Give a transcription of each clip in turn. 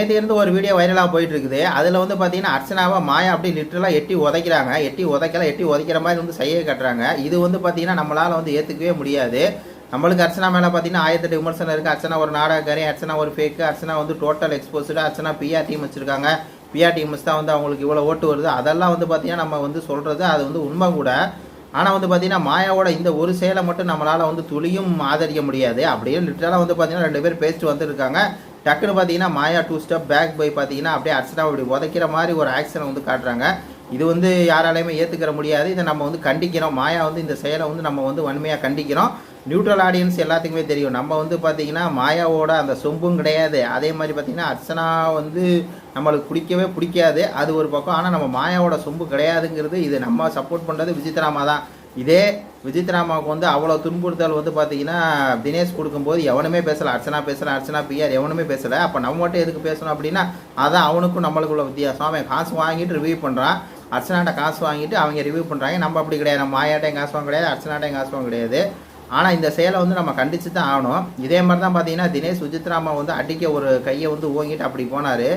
நேற்று இருந்து ஒரு வீடியோ வைரலாக போயிட்டு இருக்குது. அதில் வந்து பார்த்தீங்கன்னா அர்ச்சனாவை மாயா அப்படி லிட்டரலாக எட்டி உதைக்கிறாங்க. எட்டி உதைக்கிற மாதிரி வந்து செய்ய கட்டுறாங்க. இது வந்து பார்த்தீங்கன்னா நம்மளால் வந்து ஏற்றுக்கவே முடியாது. நம்மளுக்கு அர்ச்சனா மேலே பார்த்தீங்கன்னா 1008 விமர்சனம் இருக்குது. அர்ச்சனா ஒரு நாடகக்காரி, அர்ச்சனா ஒரு ஃபேக்கு, அர்ச்சனா வந்து total exposed, Archana PR team வச்சுருக்காங்க. பிஆர் டீம் தான் வந்து அவங்களுக்கு இவ்வளோ ஓட்டு வருது. அதெல்லாம் வந்து பார்த்தீங்கன்னா நம்ம வந்து சொல்கிறது அது வந்து உண்மை கூட. ஆனால் வந்து பார்த்தீங்கன்னா மாயாவோட இந்த ஒரு செயலை மட்டும் நம்மளால் வந்து துளியும் ஆதரிக்க முடியாது. அப்படியே லிட்டரலாக வந்து பார்த்தீங்கன்னா 2 பேர் பேசிட்டு வந்துருக்காங்க. டக்குன்னு பார்த்தீங்கன்னா மாயா 2 ஸ்டெப் பேக் போய் பார்த்தீங்கன்னா அப்படியே அர்ச்சனா அப்படி உதைக்கிற மாதிரி ஒரு ஆக்ஷனை வந்து காட்டுறாங்க. இது வந்து யாராலையுமே ஏற்றுக்கிற முடியாது. இதை நம்ம வந்து கண்டிக்கிறோம். மாயா வந்து இந்த செயலை வந்து நம்ம வந்து வன்மையாக கண்டிக்கிறோம். நியூட்ரல் ஆடியன்ஸ் எல்லாத்துக்குமே தெரியும். நம்ம வந்து பார்த்தீங்கன்னா மாயாவோட அந்த சொம்பும் கிடையாது. அதே மாதிரி பார்த்தீங்கன்னா அர்ச்சனா வந்து நம்மளுக்கு பிடிக்காது. அது ஒரு பக்கம். ஆனால் நம்ம மாயாவோட சொம்பு கிடையாதுங்கிறது இது நம்ம சப்போர்ட் பண்ணுறது விசித்ராமா தான். இதே விசித்ராமாவுக்கு வந்து அவ்வளோ துன்புறுத்தல் வந்து பார்த்தீங்கன்னா தினேஷ் கொடுக்கும்போது எவனுமே பேசலை. அர்ச்சனா பிஆர் எவனுமே பேசலை. அப்போ நம்ம மட்டும் எதுக்கு பேசணும் அப்படின்னா அதான் அவனுக்கும் நம்மளுக்குள்ள வித்தியாசம். அவன் காசு வாங்கிட்டு ரிவ்யூ பண்ணுறான். அர்ச்சனாட்ட காசு வாங்கிட்டு அவங்க ரிவ்யூ பண்ணுறாங்க. நம்ம அப்படி கிடையாது. நம்ம மாயாட்டையும் காசு வாங்க கிடையாது, அர்ச்சனாட்டையும் காசு வாங்க கிடையாது. ஆனால் இந்த செயலை வந்து நம்ம கண்டித்து தான் ஆகணும். இதே மாதிரி தான் பார்த்தீங்கன்னா தினேஷ் விசித்ராமா வந்து அடிக்க ஒரு கையை வந்து ஓங்கிட்டு அப்படி போனார்.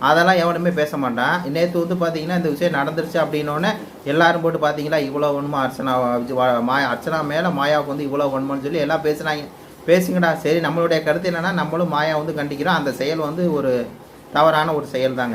அதெல்லாம் எவனுமே பேச மாட்டான். நேற்று வந்து பார்த்தீங்கன்னா இந்த விஷயம் நடந்துருச்சு அப்படின்னோடனே எல்லாரும் போட்டு பார்த்தீங்களா இவ்வளோ ஒன்றுமா அர்ச்சனா மேலே மாயாவுக்கு வந்து இவ்வளோ ஒன்றுமான்னு சொல்லி எல்லாம் பேசுங்கடா. சரி, நம்மளுடைய கருத்து என்னென்னா நம்மளும் மாயா வந்து கண்டிக்கிறோம். அந்த செயல் வந்து ஒரு தவறான ஒரு செயல் தாங்க.